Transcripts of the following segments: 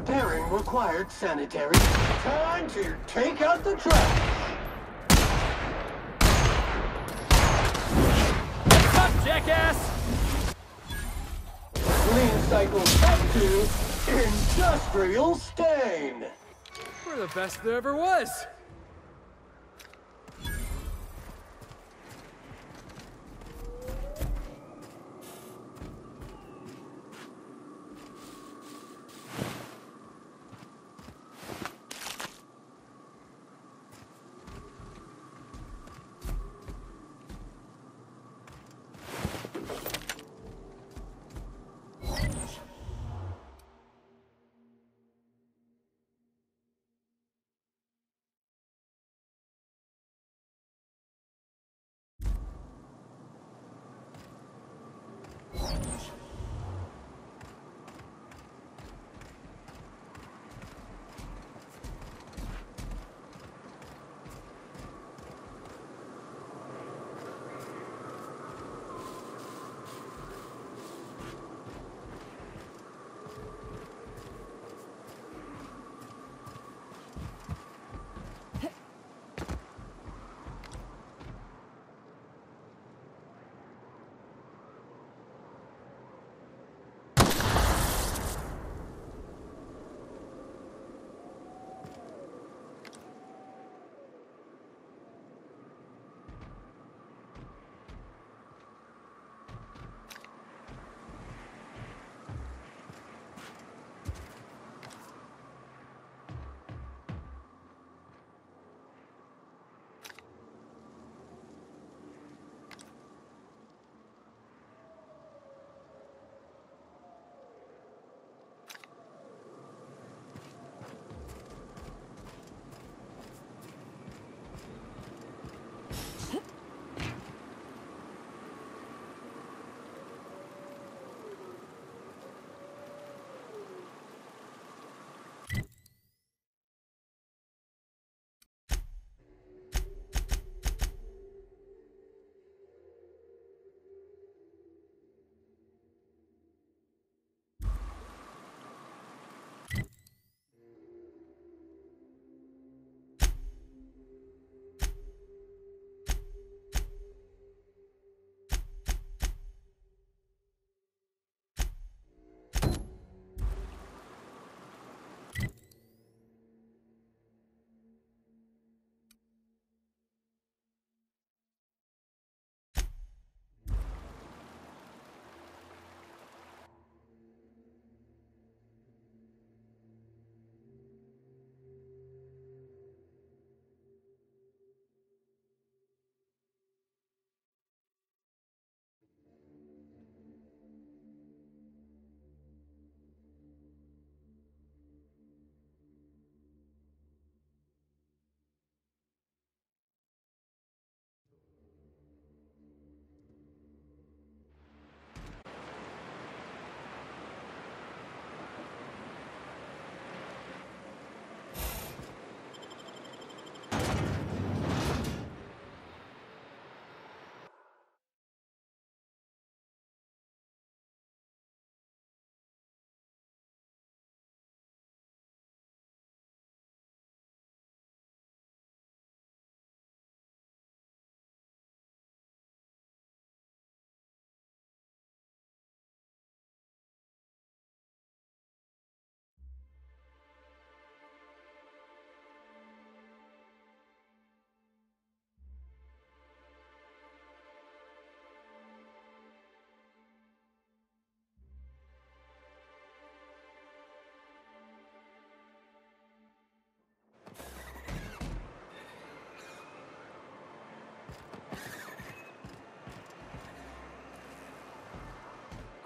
Repairing required sanitary. Time to take out the trash. What's up, jackass? Clean cycle cut to industrial stain. We're the best there ever was.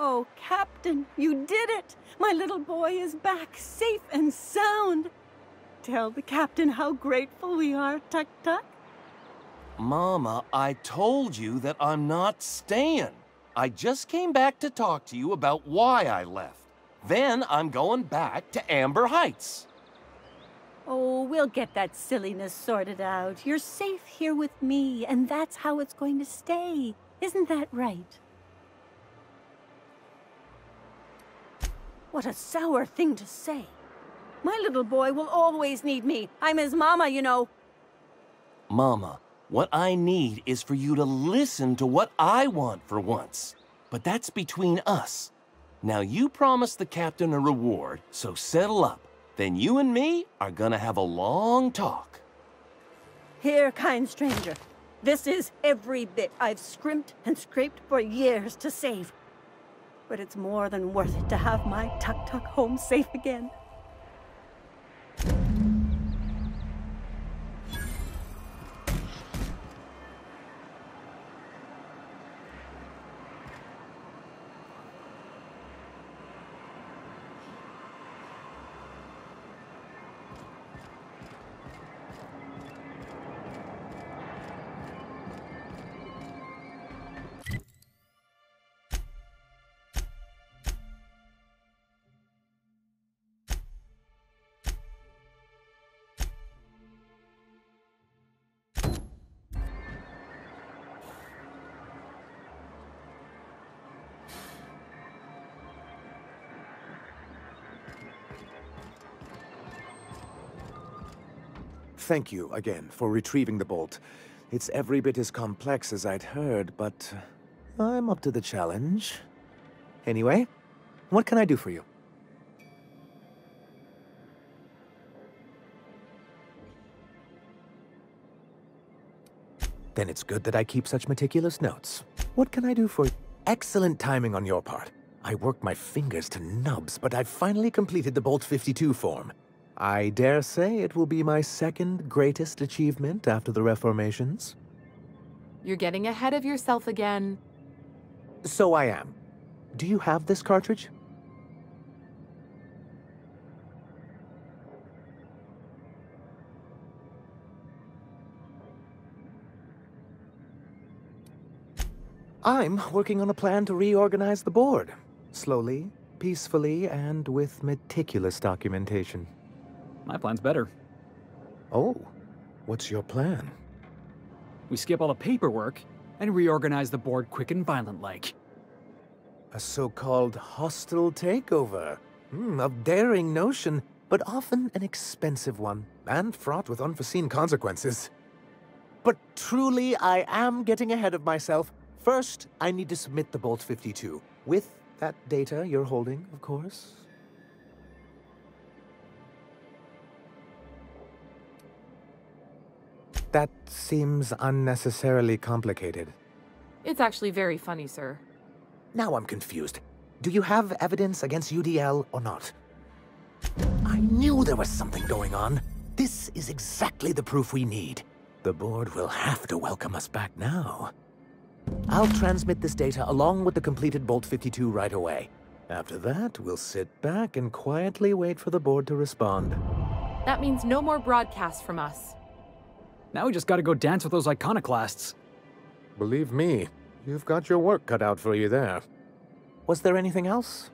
Oh, Captain, you did it! My little boy is back, safe and sound. Tell the captain how grateful we are, Tuck Tuck. Mama, I told you that I'm not staying. I just came back to talk to you about why I left. Then I'm going back to Amber Heights. Oh, we'll get that silliness sorted out. You're safe here with me, and that's how it's going to stay. Isn't that right? What a sour thing to say. My little boy will always need me. I'm his mama, you know. Mama, what I need is for you to listen to what I want for once. But that's between us. Now you promised the captain a reward, so settle up. Then you and me are gonna have a long talk. Here, kind stranger. This is every bit I've scrimped and scraped for years to save. But it's more than worth it to have my tuk-tuk home safe again. Thank you again for retrieving the bolt. It's every bit as complex as I'd heard, but I'm up to the challenge. Anyway, what can I do for you? Then it's good that I keep such meticulous notes. What can I do for you? Excellent timing on your part. I worked my fingers to nubs, but I've finally completed the Bolt 52 form. I dare say it will be my second greatest achievement after the reformations. You're getting ahead of yourself again. So I am. Do you have this cartridge? I'm working on a plan to reorganize the board. Slowly, peacefully, and with meticulous documentation. My plan's better. Oh, what's your plan? We skip all the paperwork and reorganize the board quick and violent-like. A so-called hostile takeover. A daring notion, but often an expensive one, and fraught with unforeseen consequences. But truly, I am getting ahead of myself. First, I need to submit the Bolt 52, with that data you're holding, of course. That seems unnecessarily complicated. It's actually very funny, sir. Now I'm confused. Do you have evidence against UDL or not? I knew there was something going on. This is exactly the proof we need. The board will have to welcome us back now. I'll transmit this data along with the completed Bolt 52 right away. After that, we'll sit back and quietly wait for the board to respond. That means no more broadcasts from us. Now we just gotta go dance with those iconoclasts. Believe me, you've got your work cut out for you there. Was there anything else?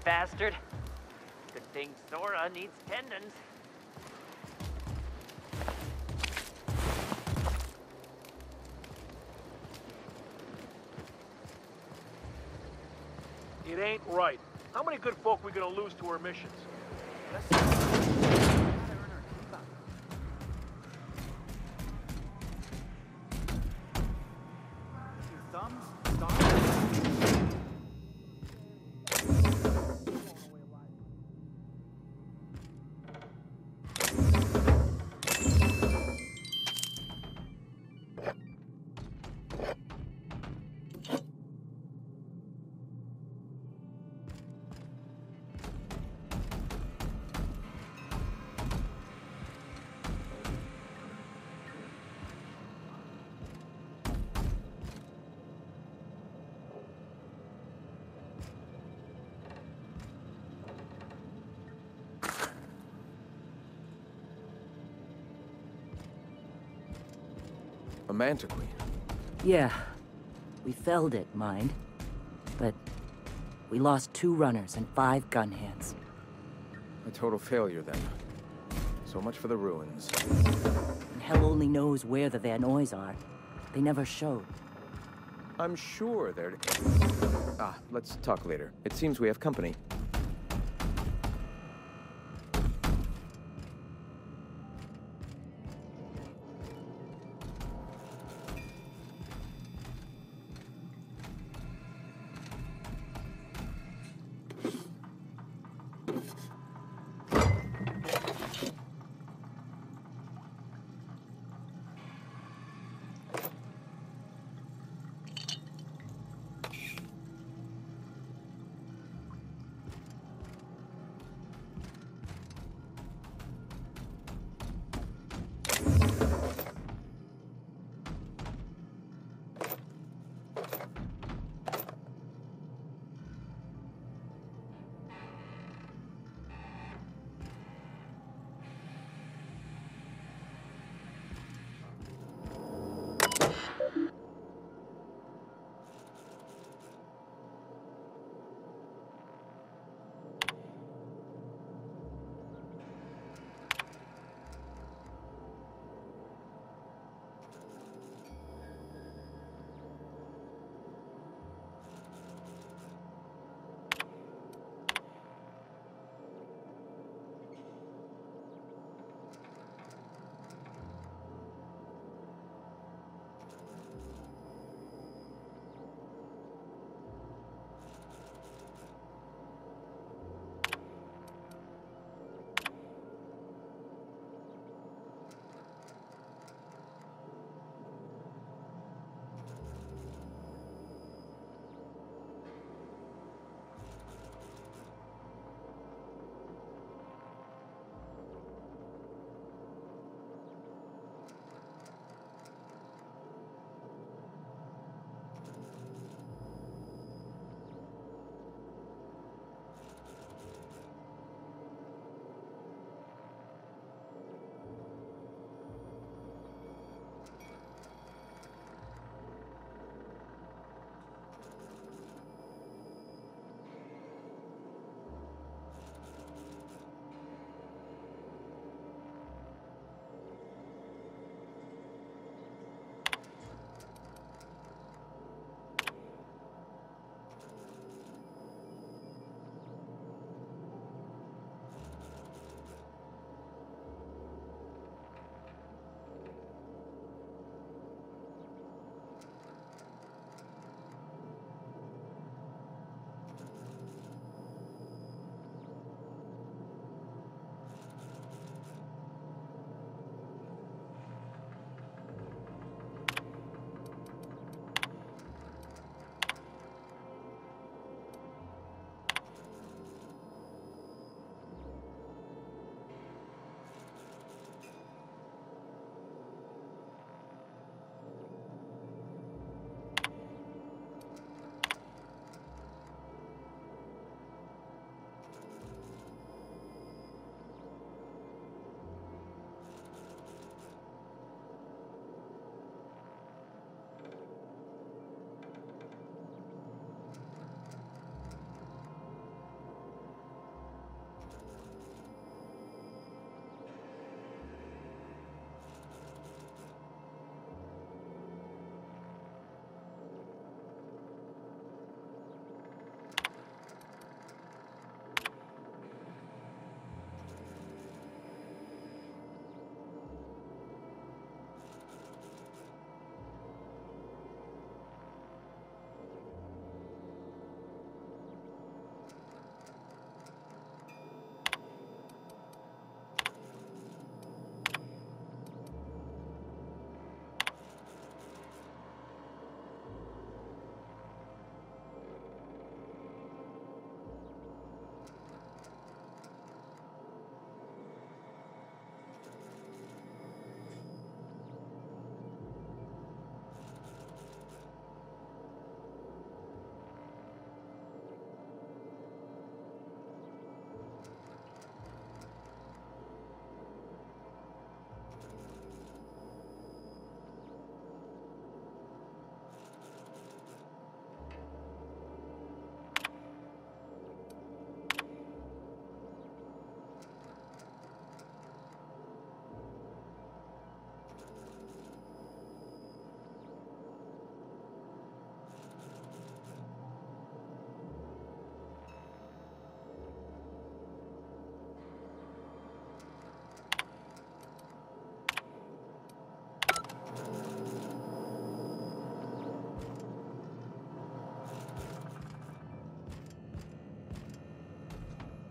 bastard. Good thing Sora needs tendons. It ain't right. How many good folk we gonna lose to our missions? A Manta Queen. Yeah. We felled it, mind. But we lost 2 runners and 5 gun hands. A total failure, then. So much for the ruins. And hell only knows where the Vanoys are. They never showed. I'm sure they're... let's talk later. It seems we have company.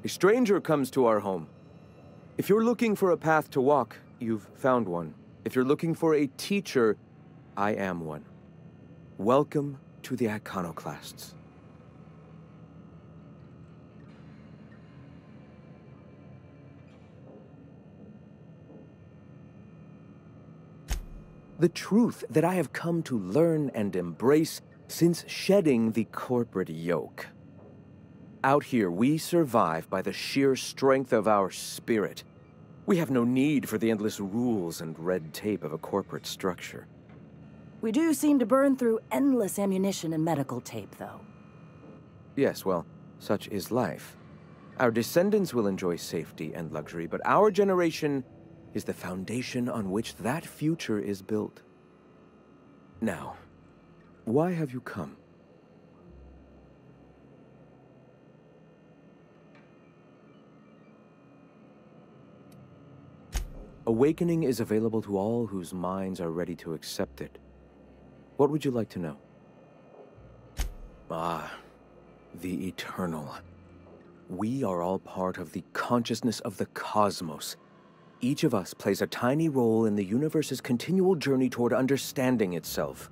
A stranger comes to our home. If you're looking for a path to walk, you've found one. If you're looking for a teacher, I am one. Welcome to the Iconoclasts. The truth that I have come to learn and embrace since shedding the corporate yoke. Out here, we survive by the sheer strength of our spirit. We have no need for the endless rules and red tape of a corporate structure. We do seem to burn through endless ammunition and medical tape, though. Yes, well, such is life. Our descendants will enjoy safety and luxury, but our generation is the foundation on which that future is built. Now, why have you come? Awakening is available to all whose minds are ready to accept it. What would you like to know? Ah, the eternal. We are all part of the consciousness of the cosmos. Each of us plays a tiny role in the universe's continual journey toward understanding itself.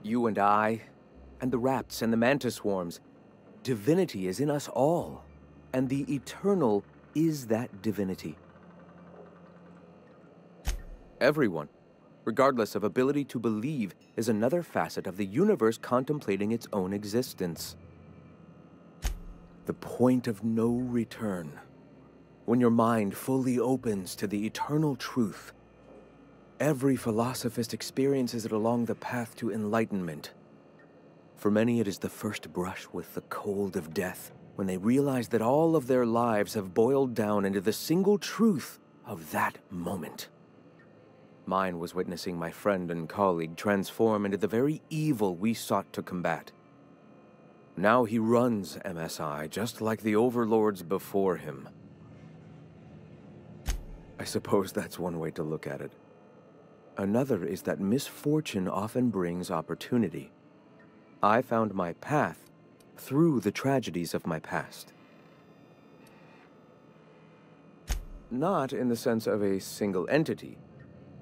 You and I, and the rats and the mantis swarms. Divinity is in us all, and the eternal is that divinity. Everyone, regardless of ability to believe, is another facet of the universe contemplating its own existence. The point of no return. When your mind fully opens to the eternal truth, every philosophist experiences it along the path to enlightenment. For many, it is the first brush with the cold of death, when they realize that all of their lives have boiled down into the single truth of that moment. Mine was witnessing my friend and colleague transform into the very evil we sought to combat. Now he runs MSI just like the overlords before him. I suppose that's one way to look at it. Another is that misfortune often brings opportunity. I found my path through the tragedies of my past. Not in the sense of a single entity,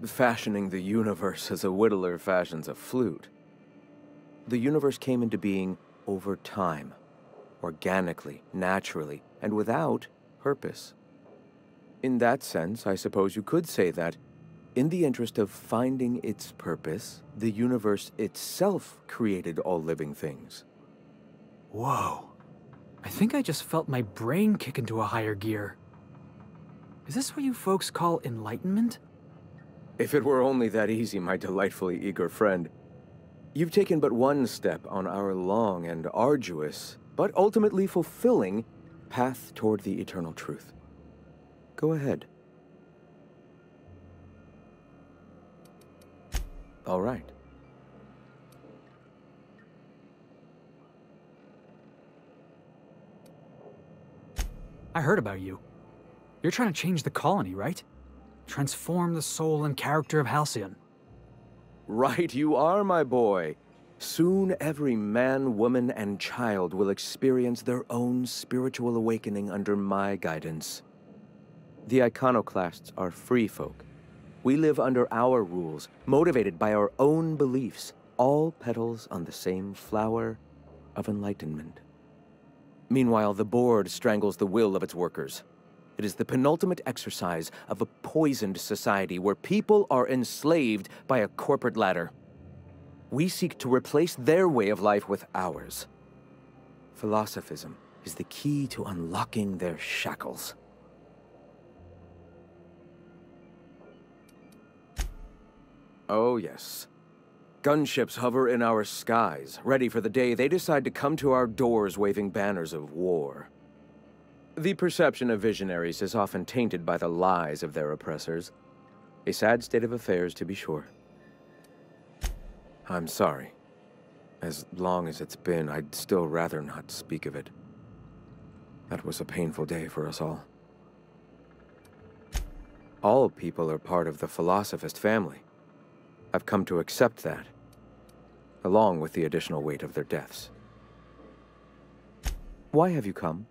fashioning the universe as a whittler fashions a flute. The universe came into being over time, organically, naturally, and without purpose. In that sense, I suppose you could say that, in the interest of finding its purpose, the universe itself created all living things. Whoa. I think I just felt my brain kick into a higher gear. Is this what you folks call enlightenment? If it were only that easy, my delightfully eager friend. You've taken but one step on our long and arduous, but ultimately fulfilling, path toward the eternal truth. Go ahead. All right. I heard about you. You're trying to change the colony, right? Transform the soul and character of Halcyon. Right you are, my boy. Soon every man, woman, and child will experience their own spiritual awakening under my guidance. The Iconoclasts are free folk. We live under our rules, motivated by our own beliefs, all petals on the same flower of enlightenment. Meanwhile, the board strangles the will of its workers. It is the penultimate exercise of a poisoned society where people are enslaved by a corporate ladder. We seek to replace their way of life with ours. Philosophism is the key to unlocking their shackles. Oh, yes. Gunships hover in our skies, ready for the day they decide to come to our doors waving banners of war. The perception of visionaries is often tainted by the lies of their oppressors. A sad state of affairs, to be sure. I'm sorry. As long as it's been, I'd still rather not speak of it. That was a painful day for us all. All people are part of the Philosophist family. I've come to accept that, along with the additional weight of their deaths. Why have you come?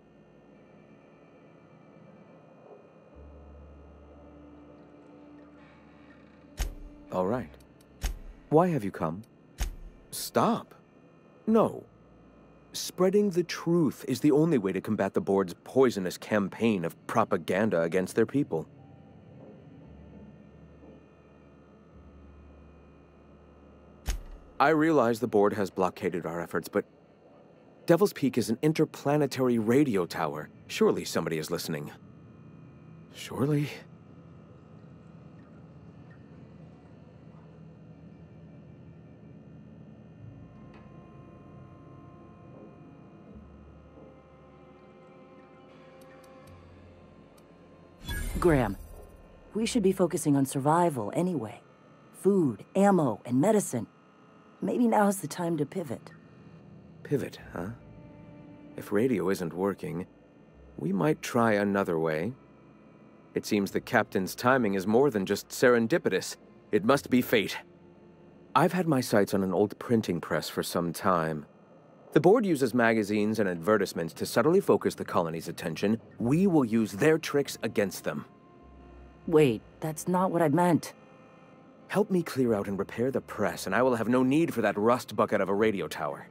All right. Why have you come? Stop. No. Spreading the truth is the only way to combat the board's poisonous campaign of propaganda against their people. I realize the board has blockaded our efforts, but Devil's Peak is an interplanetary radio tower. Surely somebody is listening. Surely? Graham, we should be focusing on survival anyway. Food, ammo, and medicine. Maybe now's the time to pivot. Pivot, huh? If radio isn't working, we might try another way. It seems the captain's timing is more than just serendipitous. It must be fate. I've had my sights on an old printing press for some time. The board uses magazines and advertisements to subtly focus the colony's attention. We will use their tricks against them. Wait, that's not what I meant. Help me clear out and repair the press, and I will have no need for that rust bucket of a radio tower.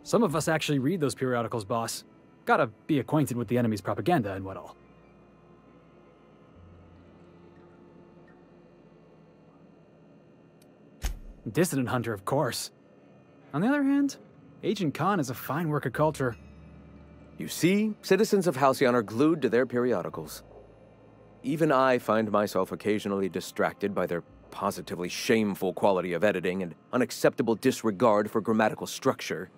Some of us actually read those periodicals, boss. Gotta be acquainted with the enemy's propaganda and what all. Dissident Hunter, of course. On the other hand, Agent Khan is a fine work of culture. You see, citizens of Halcyon are glued to their periodicals. Even I find myself occasionally distracted by their positively shameful quality of editing and unacceptable disregard for grammatical structure.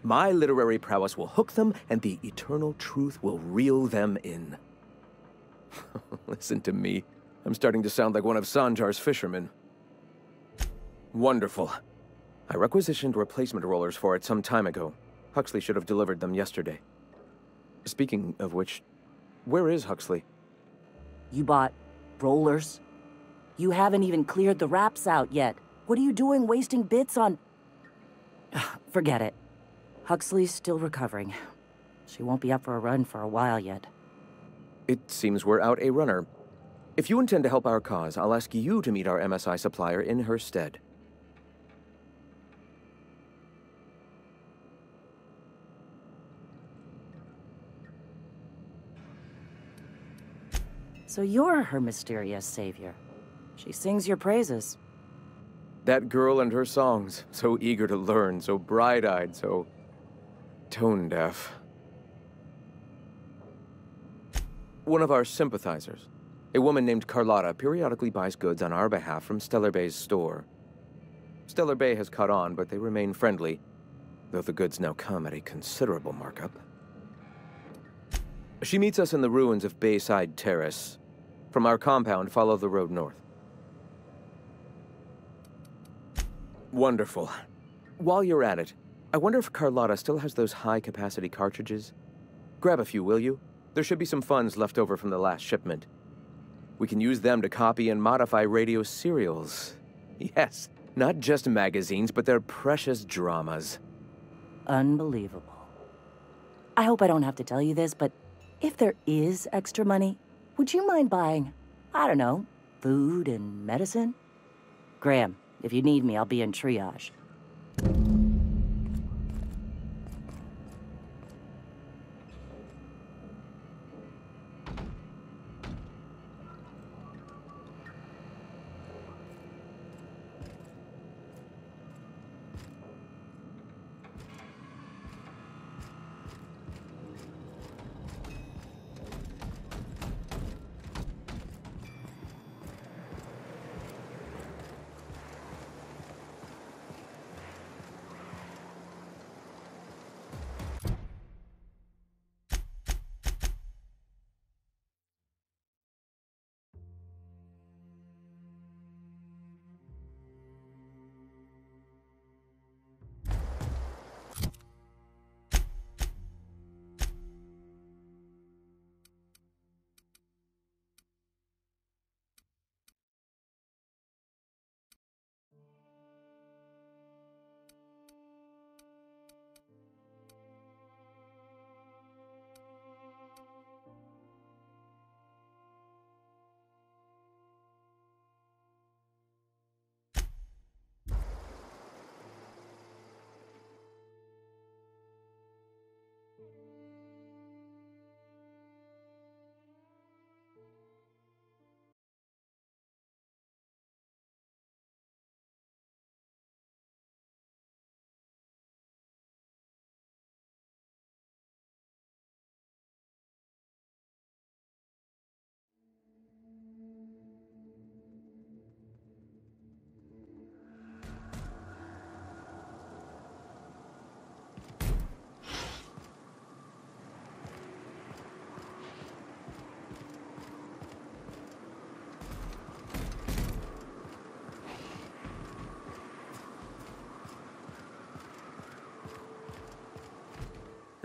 My literary prowess will hook them, and the eternal truth will reel them in. Listen to me. I'm starting to sound like one of Sanjar's fishermen. Wonderful. I requisitioned replacement rollers for it some time ago. Huxley should have delivered them yesterday. Speaking of which, where is Huxley? You bought rollers? You haven't even cleared the wraps out yet. What are you doing wasting bits on... Forget it. Huxley's still recovering. She won't be up for a run for a while yet. It seems we're out a runner. If you intend to help our cause, I'll ask you to meet our MSI supplier in her stead. So you're her mysterious savior. She sings your praises. That girl and her songs, so eager to learn, so bright-eyed, so tone-deaf. One of our sympathizers, a woman named Carlotta, periodically buys goods on our behalf from Stellar Bay's store. Stellar Bay has caught on, but they remain friendly, though the goods now come at a considerable markup. She meets us in the ruins of Bayside Terrace. From our compound, follow the road north. Wonderful. While you're at it, I wonder if Carlotta still has those high-capacity cartridges? Grab a few, will you? There should be some funds left over from the last shipment. We can use them to copy and modify radio serials. Yes, not just magazines, but their precious dramas. Unbelievable. I hope I don't have to tell you this, but if there is extra money, would you mind buying, I don't know, food and medicine? Graham, if you need me, I'll be in triage.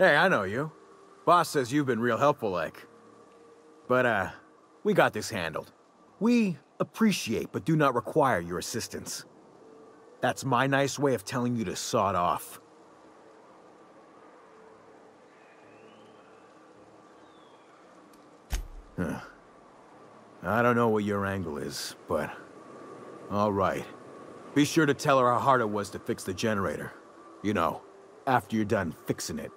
Hey, I know you. Boss says you've been real helpful, like. But, we got this handled. We appreciate but do not require your assistance. That's my nice way of telling you to sod off. Huh. I don't know what your angle is, but... all right. Be sure to tell her how hard it was to fix the generator. You know, after you're done fixing it.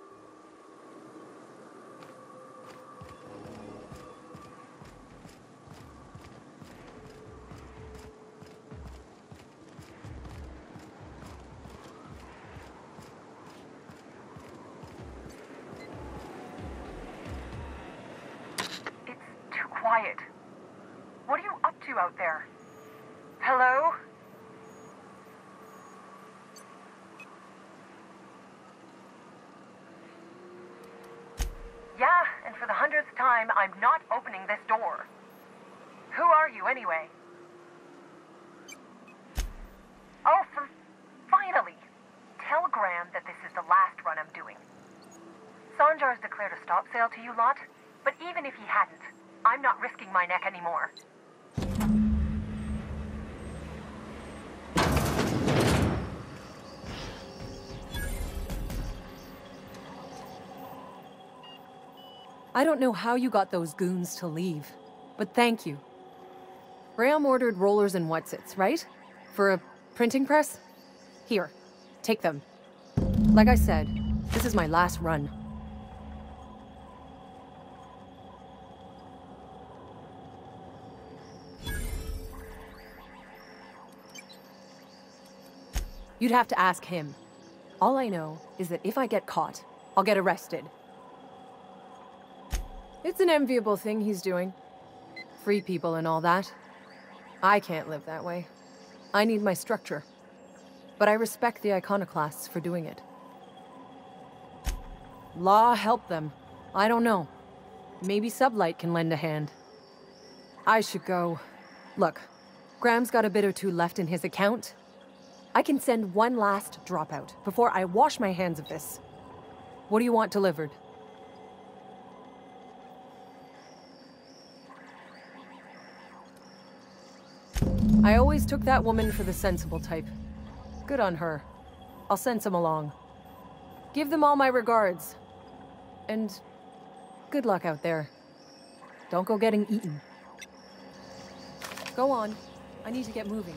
Quiet. What are you up to out there? Hello? Yeah, and for the 100th time, I'm not opening this door. Who are you, anyway? Oh, finally! Tell Graham that this is the last run I'm doing. Sanjar's declared a stop sale to you lot, but even if he hadn't, I'm not risking my neck anymore. I don't know how you got those goons to leave, but thank you. Graham ordered rollers and whatsits, right? For a printing press? Here, take them. Like I said, this is my last run. You'd have to ask him. All I know is that if I get caught, I'll get arrested. It's an enviable thing he's doing. Free people and all that. I can't live that way. I need my structure. But I respect the iconoclasts for doing it. Law help them. I don't know. Maybe Sublight can lend a hand. I should go. Look, Graham's got a bit or two left in his account. I can send one last dropout before I wash my hands of this. What do you want delivered? I always took that woman for the sensible type. Good on her. I'll send some along. Give them all my regards. And good luck out there. Don't go getting eaten. Go on. I need to get moving.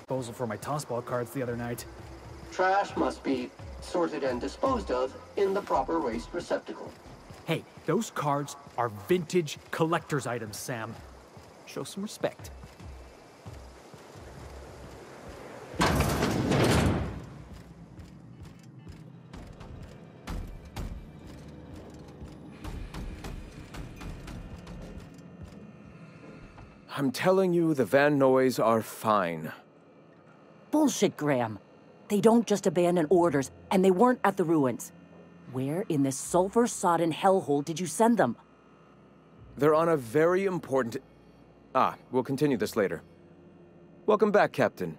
disposal for my tossball cards the other night. Trash must be sorted and disposed of in the proper waste receptacle. Hey, those cards are vintage collector's items, Sam. Show some respect. I'm telling you, the Van Noys are fine. Bullshit, Graham. They don't just abandon orders, and they weren't at the ruins. Where in this sulfur-sodden hellhole did you send them? They're on a very important... we'll continue this later. Welcome back, Captain.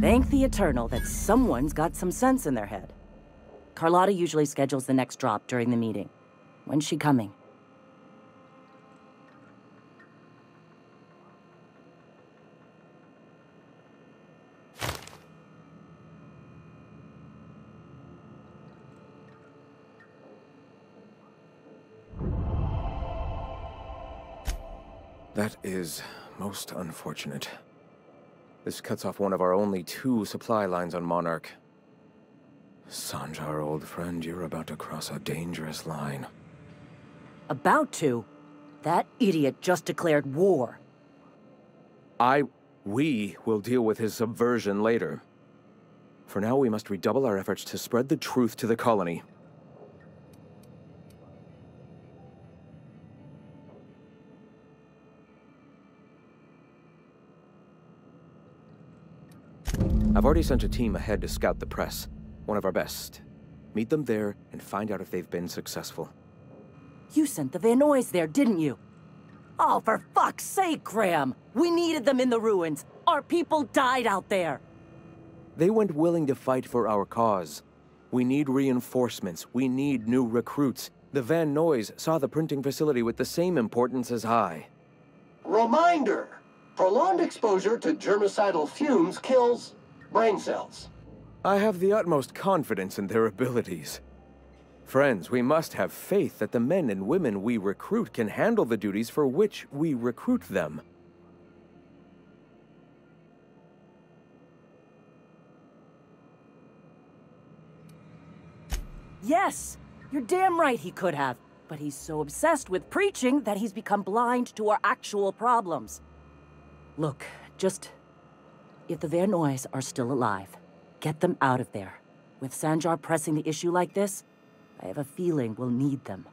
Thank the Eternal that someone's got some sense in their head. Carlotta usually schedules the next drop during the meeting. When's she coming? That is most unfortunate. This cuts off one of our only 2 supply lines on Monarch. Sanjar, old friend, you're about to cross a dangerous line. About to? That idiot just declared war. We will deal with his subversion later. For now, we must redouble our efforts to spread the truth to the colony. I've already sent a team ahead to scout the press. One of our best. Meet them there and find out if they've been successful. You sent the Van Noys there, didn't you? Oh, for fuck's sake, Graham! We needed them in the ruins! Our people died out there! They went willing to fight for our cause. We need reinforcements. We need new recruits. The Van Noys saw the printing facility with the same importance as I. Reminder! Prolonged exposure to germicidal fumes kills brain cells. I have the utmost confidence in their abilities. Friends, we must have faith that the men and women we recruit can handle the duties for which we recruit them. Yes! You're damn right he could have. But he's so obsessed with preaching that he's become blind to our actual problems. Look, if the Van Noys are still alive, get them out of there. With Sanjar pressing the issue like this, I have a feeling we'll need them.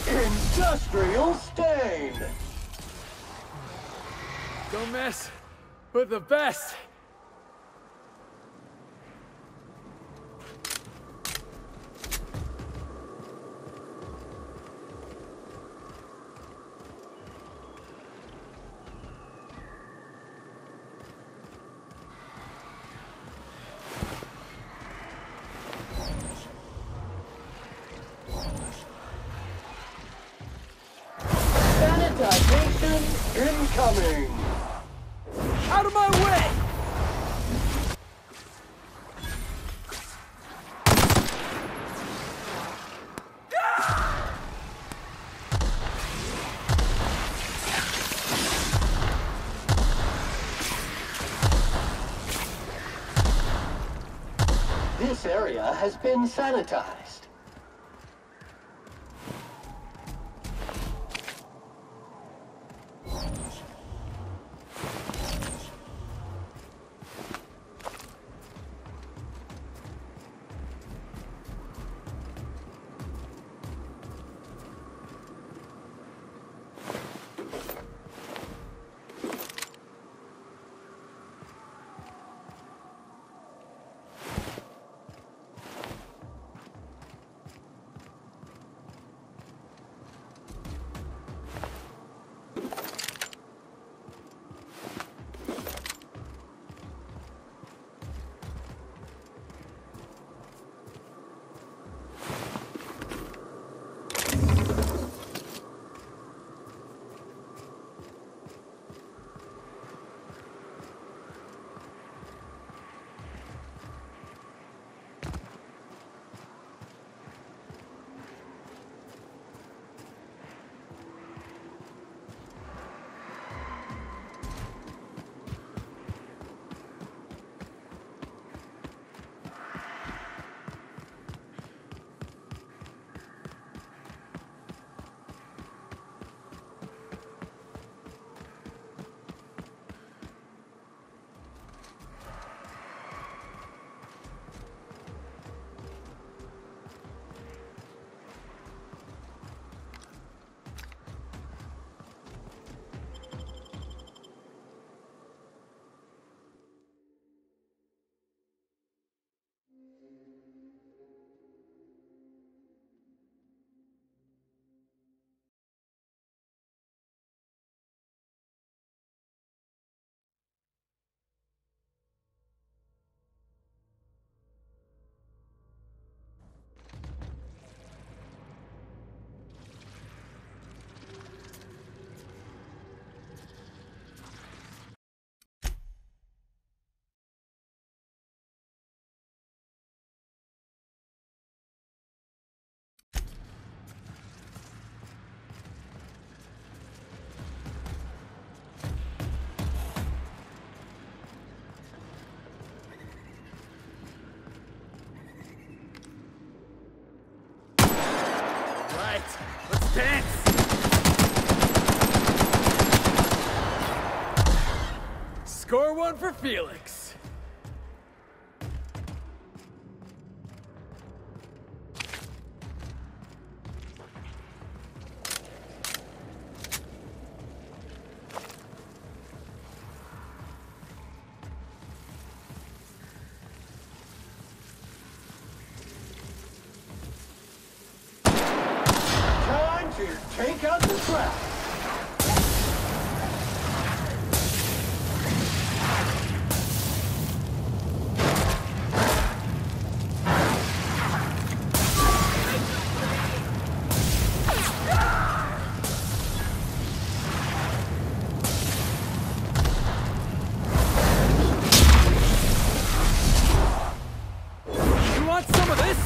Industrial stain! Don't mess with the best. Sanitization incoming! Out of my way! This area has been sanitized. Let's dance! Score one for Felix. Take out the trap! You want some of this?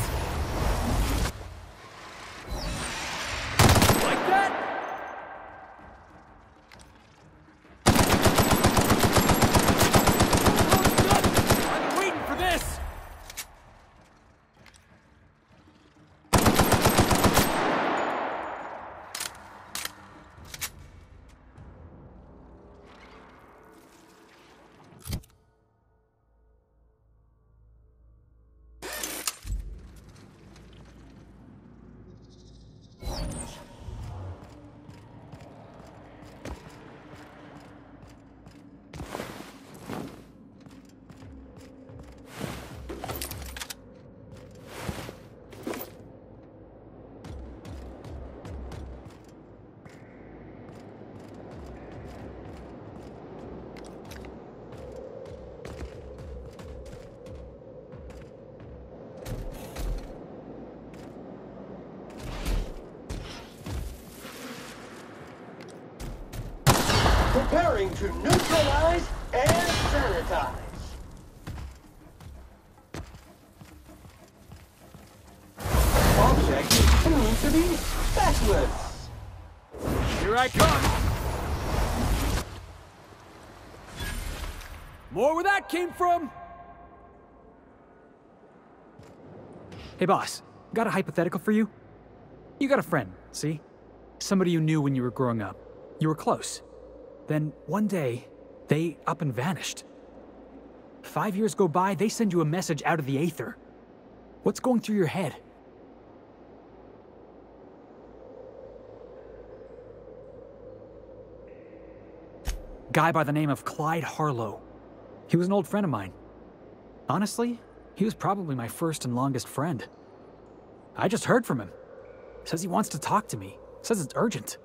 Like that? preparing to neutralize and sanitize. Object is tuned to be feckless. Here I come! More where that came from! Hey boss, got a hypothetical for you? You got a friend, see? Somebody you knew when you were growing up. You were close. Then one day, they up and vanished. 5 years go by, they send you a message out of the aether. What's going through your head? Guy by the name of Clyde Harlow. He was an old friend of mine. Honestly, he was probably my first and longest friend. I just heard from him. Says he wants to talk to me. Says it's urgent.